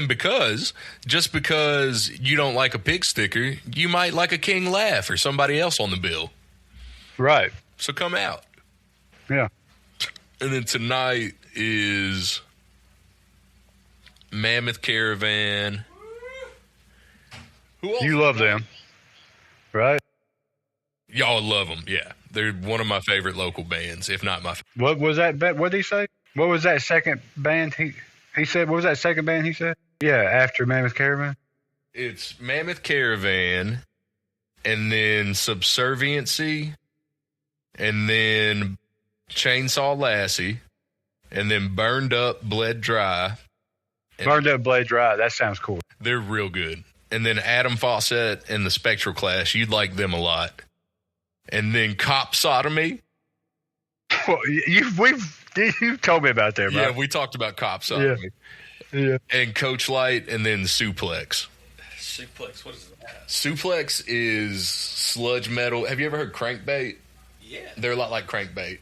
Because just because you don't like a pig sticker, you might like a King Laugh or somebody else on the bill. Right. So come out. Yeah. And then tonight is Mammoth Caravan. Who else? You love them, right? Y'all love them, yeah. They're one of my favorite local bands, if not my favorite. What was that? What did he say? What was that second band he said? What was that second band he said? Yeah, after Mammoth Caravan? It's Mammoth Caravan, and then Subserviency, and then Chainsaw Lassie, and then Burned Up, Bled Dry. Burned Up, Bled Dry. That sounds cool. They're real good. And then Adam Fawcett and the Spectral Clash. You'd like them a lot. And then Cop Sodomy. Well, you've told me about that, right? Yeah, we talked about Cop Sodomy. Yeah. And Coach Light, and then Suplex. Suplex, what is that? Suplex is sludge metal. Have you ever heard Crankbait? Yeah. They're a lot like Crankbait.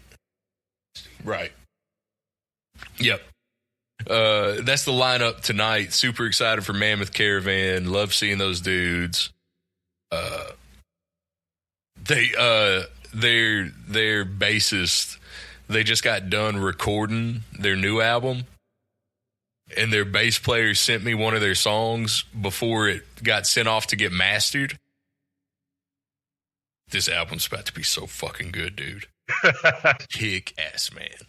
Right. Yep. That's the lineup tonight. Super excited for Mammoth Caravan. Love seeing those dudes. Their bassist, they just got done recording their new album, and their bass player sent me one of their songs before it got sent off to get mastered. This album's about to be so fucking good, dude. Kick ass, man.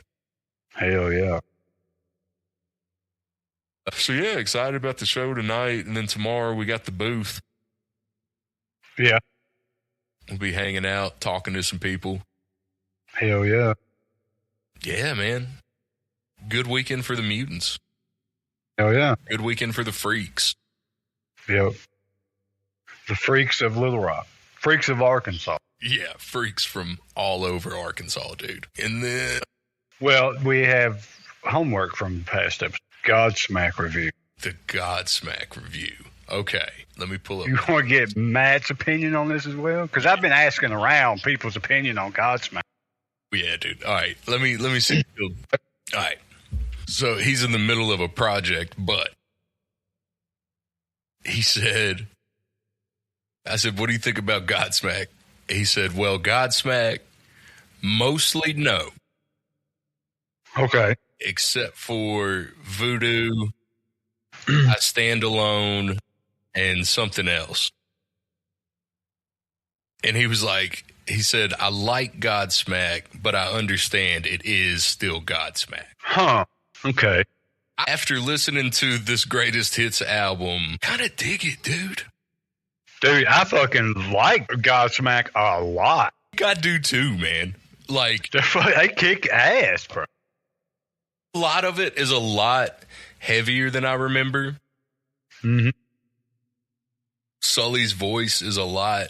Hell yeah. So yeah, excited about the show tonight, and then tomorrow we got the booth. Yeah. We'll be hanging out, talking to some people. Hell yeah. Yeah, man. Good weekend for the Mutants. Hell yeah. Good weekend for the Freaks. Yep. The Freaks of Little Rock. Freaks of Arkansas. Yeah, freaks from all over Arkansas, dude. And then... Well, we have homework from past episode. Godsmack review. The Godsmack review. Okay, let me pull up. You want to get Matt's opinion on this as well? Because I've been asking around people's opinion on Godsmack. Yeah, dude. All right, let me see. All right. So he's in the middle of a project, but he said, I said, what do you think about Godsmack? He said, well, Godsmack, mostly no. Okay. Except for Voodoo, I Stand Alone, and something else. And he was like, he said, I like Godsmack, but I understand it is still Godsmack. Huh. Okay. After listening to this greatest hits album, kind of dig it, dude. Dude, I fucking like Godsmack a lot. I do too, man. Like, They kick ass, bro. a lot of it is a lot heavier than I remember. Mm-hmm. Sully's voice is a lot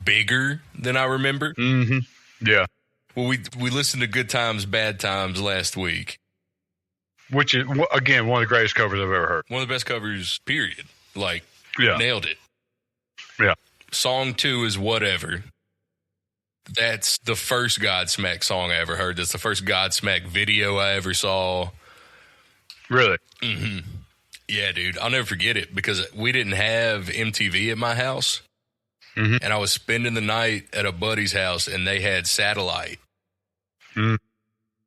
bigger than I remember. Mm-hmm. Yeah. Well, we listened to Good Times, Bad Times last week. Which is, again, one of the greatest covers I've ever heard. One of the best covers, period. Like, Yeah. nailed it. Yeah. Song 2 is Whatever. That's the first Godsmack song I ever heard. That's the first Godsmack video I ever saw. Really? Mm-hmm. Yeah, dude. I'll never forget it because we didn't have MTV at my house. Mm-hmm. And I was spending the night at a buddy's house and they had satellite. Mm-hmm.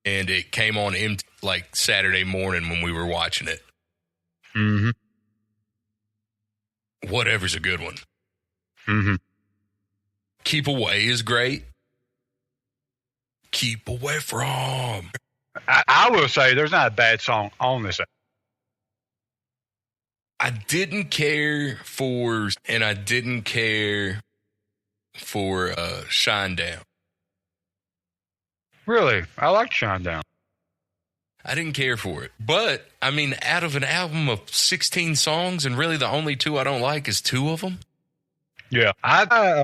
And it came on like Saturday morning when we were watching it. Mm-hmm. Whatever's a good one. Mm-hmm. Keep Away is great. Keep Away From. I will say there's not a bad song on this. I didn't care for Shine Down. Really? I like Shine Down. I didn't care for it. But, I mean, out of an album of 16 songs, and really the only two I don't like is two of them. Yeah. I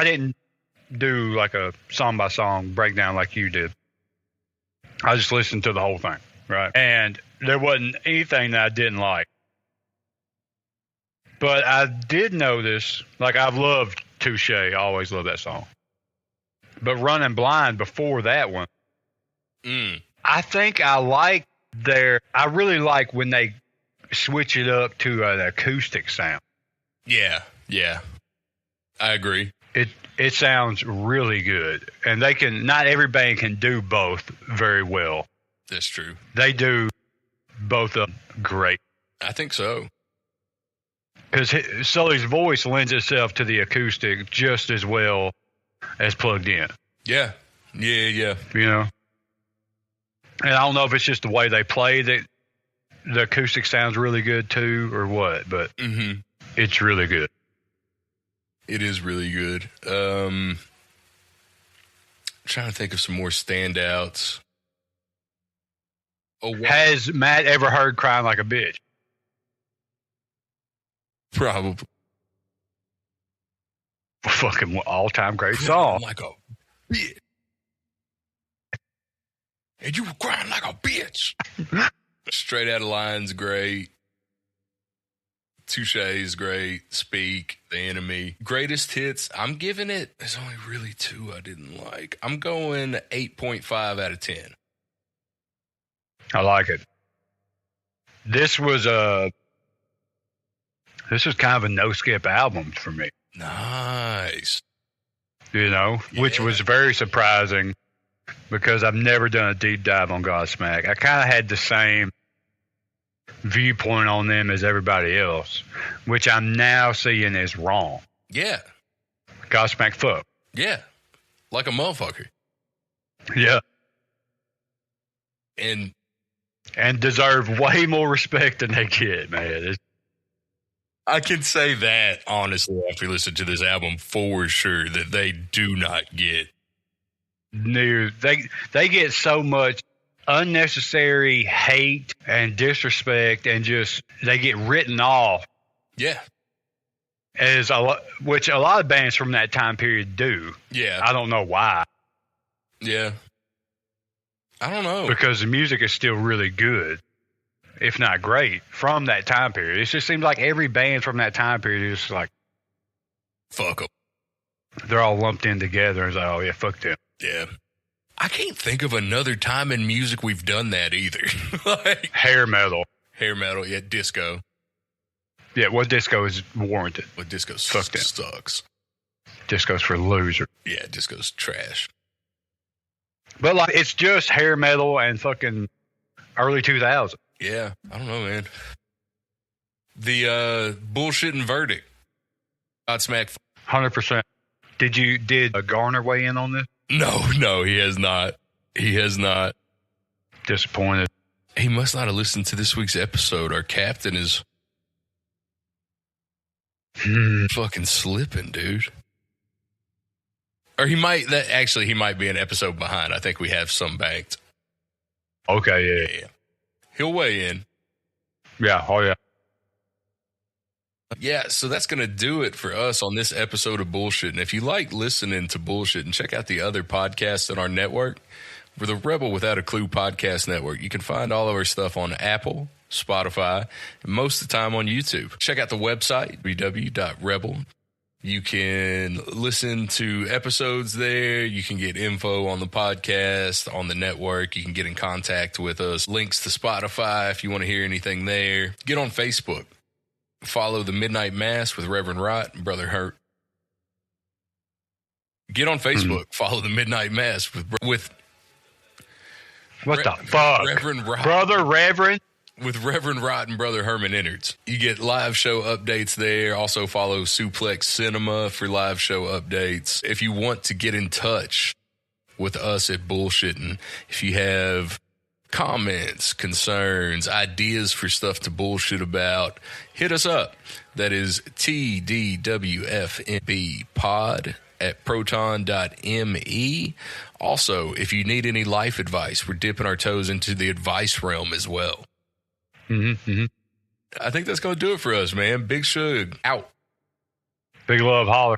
didn't do like a song-by-song breakdown like you did. I just listened to the whole thing, right? And there wasn't anything that I didn't like. But I did notice, like I've loved Touche, I always loved that song. But Running Blind before that one, I think I really like when they switch it up to an acoustic sound. Yeah. I agree. It sounds really good. And not every band can do both very well. That's true. They do both of them great. I think so. Because Sully's voice lends itself to the acoustic just as well as plugged in. Yeah. You know? And I don't know if it's just the way they play that the acoustic sounds really good too or what, but it's really good. It is really good. Trying to think of some more standouts. Has Matt ever heard Crying Like a Bitch? Probably. Fucking all-time great song. Like a bitch. And you were crying like a bitch. Straight Out of Line's great. Touche's great. Speak, The Enemy. Greatest hits, I'm giving it, there's only really two I didn't like. I'm going 8.5 out of 10. I like it. This was kind of a no-skip album for me. Nice. You know, which was very surprising because I've never done a deep dive on Godsmack. I kind of had the same viewpoint on them as everybody else, which I'm now seeing is wrong. Yeah. Godsmack fuck. Yeah. Like a motherfucker. Yeah. And deserve way more respect than they get, man. I can say that, honestly, after listening to this album, for sure, that they do not get. No, they get so much unnecessary hate and disrespect, and just they get written off. Yeah, which a lot of bands from that time period do. Yeah, I don't know why. Yeah, I don't know, because the music is still really good, if not great, from that time period. It just seems like every band from that time period is like, fuck them. They're all lumped in together and it's like, oh yeah, fuck them. Yeah. I can't think of another time in music we've done that either. Like hair metal, yeah, disco. Yeah, what disco is warranted. What disco sucks. Disco's for losers. Yeah, disco's trash. But like, it's just hair metal and fucking early 2000s. Yeah, I don't know, man. The Bullshittin' Verdict. Godsmack. 100%. Did Garner weigh in on this? No, he has not. Disappointed. He must not have listened to this week's episode. Our captain is fucking slipping, dude. Or he might be an episode behind. I think we have some banked. Okay, yeah. He'll weigh in. Yeah, oh yeah. Yeah, so that's going to do it for us on this episode of Bullshit. And if you like listening to Bullshit, and check out the other podcasts on our network. We're the Rebel Without a Clue podcast network. You can find all of our stuff on Apple, Spotify, and most of the time on YouTube. Check out the website, www.rebel. You can listen to episodes there. You can get info on the podcast, on the network. You can get in contact with us. Links to Spotify if you want to hear anything there. Get on Facebook. Follow the Midnight Mass with Reverend Rott and Brother Hurt. Get on Facebook. Follow the Midnight Mass with what the fuck? Reverend Rott. Brother Reverend? With Reverend Rott and Brother Herman Innards. You get live show updates there. Also follow Suplex Cinema for live show updates. If you want to get in touch with us at Bullshittin, if you have comments, concerns, ideas for stuff to bullshit about, hit us up. That is tdwfnbpod@proton.me. Also, if you need any life advice, we're dipping our toes into the advice realm as well. I think that's going to do it for us, man. Big Shug out. Big love, holler.